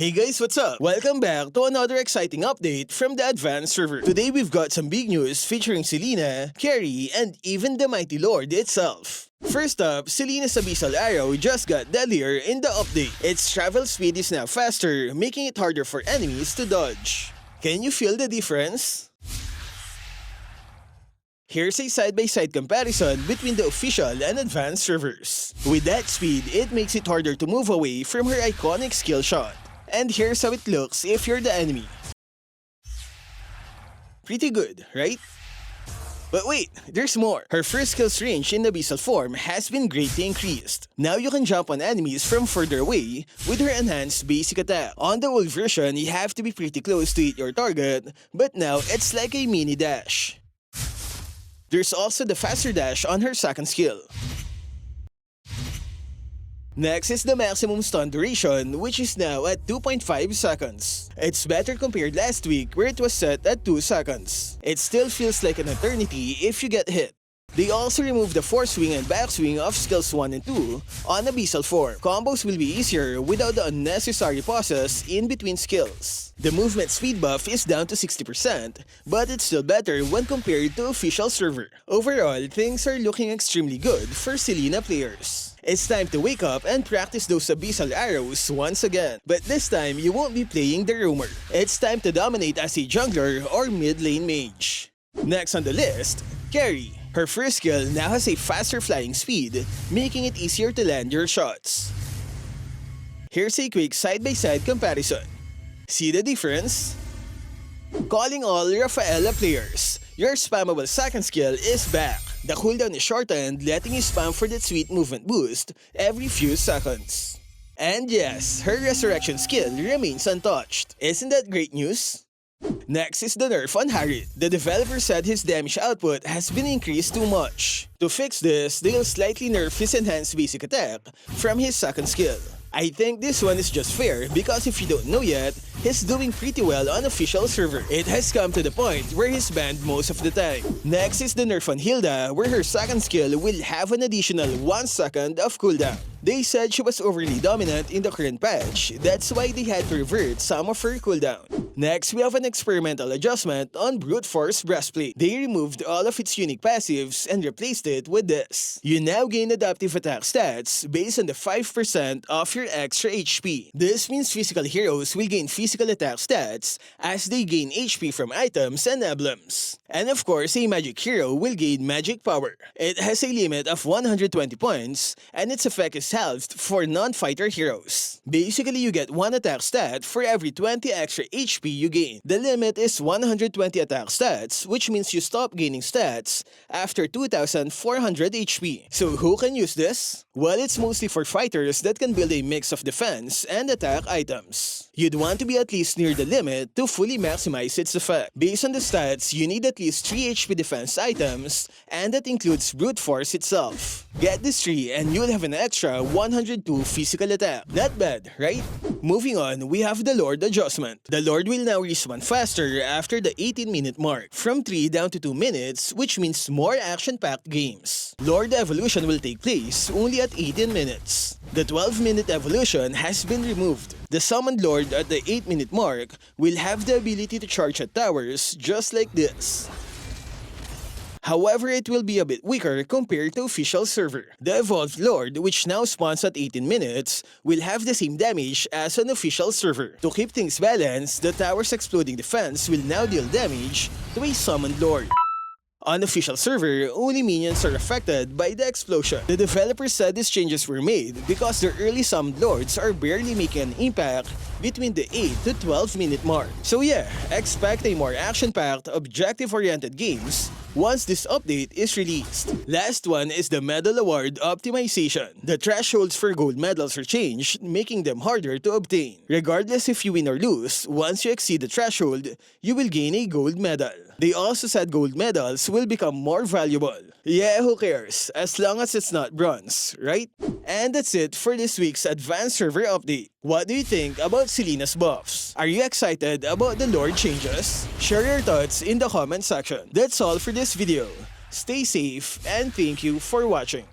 Hey guys, what's up? Welcome back to another exciting update from the advanced server. Today we've got some big news featuring Selena, Karrie, and even the mighty lord itself. First up, Selena's Abyssal Arrow just got deadlier in the update. Its travel speed is now faster, making it harder for enemies to dodge. Can you feel the difference? Here's a side-by-side comparison between the official and advanced servers. With that speed, it makes it harder to move away from her iconic skill shot. And here's how it looks if you're the enemy. Pretty good, right? But wait, there's more. Her first skill's range in the Abyssal form has been greatly increased. Now you can jump on enemies from further away with her enhanced basic attack. On the old version, you have to be pretty close to hit your target, but now it's like a mini dash. There's also the faster dash on her second skill. Next is the maximum stun duration, which is now at 2.5 seconds. It's better compared last week where it was set at 2 seconds. It still feels like an eternity if you get hit. They also removed the foreswing and backswing of skills 1 and 2 on Abyssal form. Combos will be easier without the unnecessary pauses in between skills. The movement speed buff is down to 60%, but it's still better when compared to official server. Overall, things are looking extremely good for Selena players. It's time to wake up and practice those Abyssal Arrows once again. But this time, you won't be playing the rumor. It's time to dominate as a jungler or mid lane mage. Next on the list, Karrie. Her first skill now has a faster flying speed, making it easier to land your shots. Here's a quick side-by-side comparison. See the difference? Calling all Rafaela players, your spammable second skill is back. The cooldown is shortened, letting you spam for that sweet movement boost every few seconds. And yes, her resurrection skill remains untouched. Isn't that great news? Next is the nerf on Harith. The developer said his damage output has been increased too much. To fix this, they'll slightly nerf his enhanced basic attack from his second skill. I think this one is just fair because if you don't know yet, he's doing pretty well on official server. It has come to the point where he's banned most of the time. Next is the nerf on Hilda, where her second skill will have an additional 1 second of cooldown. They said she was overly dominant in the current patch, that's why they had to revert some of her cooldown. Next, we have an experimental adjustment on Brute Force Breastplate. They removed all of its unique passives and replaced it with this. You now gain adaptive attack stats based on the 5% of your extra HP. This means physical heroes will gain physical attack stats as they gain HP from items and emblems. And of course, a magic hero will gain magic power. It has a limit of 120 points, and its effect is halved for non-fighter heroes. Basically, you get 1 attack stat for every 20 extra HP you gain. The limit is 120 attack stats, which means you stop gaining stats after 2,400 HP. So who can use this? Well, it's mostly for fighters that can build a mix of defense and attack items. You'd want to be at least near the limit to fully maximize its effect. Based on the stats, you need at least 3 HP defense items, and that includes Brute Force itself. Get this 3 and you'll have an extra 102 physical attack. Not bad, right? Moving on, we have the Lord adjustment. The Lord will now respawn faster after the 18-minute mark, from 3 down to 2 minutes, which means more action-packed games. Lord evolution will take place only at 18 minutes. The 12-minute evolution has been removed. The summoned Lord at the 8-minute mark will have the ability to charge at towers just like this. However, it will be a bit weaker compared to official server. The evolved Lord, which now spawns at 18 minutes, will have the same damage as an official server. To keep things balanced, the tower's exploding defense will now deal damage to a summoned Lord. On official server, only minions are affected by the explosion. The developers said these changes were made because the early summoned lords are barely making an impact between the 8 to 12-minute mark. So yeah, expect a more action-packed, objective-oriented games once this update is released. Last one is the medal award optimization. The thresholds for gold medals are changed, making them harder to obtain. Regardless if you win or lose, once you exceed the threshold, you will gain a gold medal. They also said gold medals will become more valuable. Yeah, who cares? As long as it's not bronze, right? And that's it for this week's advanced server update. What do you think about Selena's buffs? Are you excited about the lore changes? Share your thoughts in the comment section. That's all for this video. Stay safe and thank you for watching.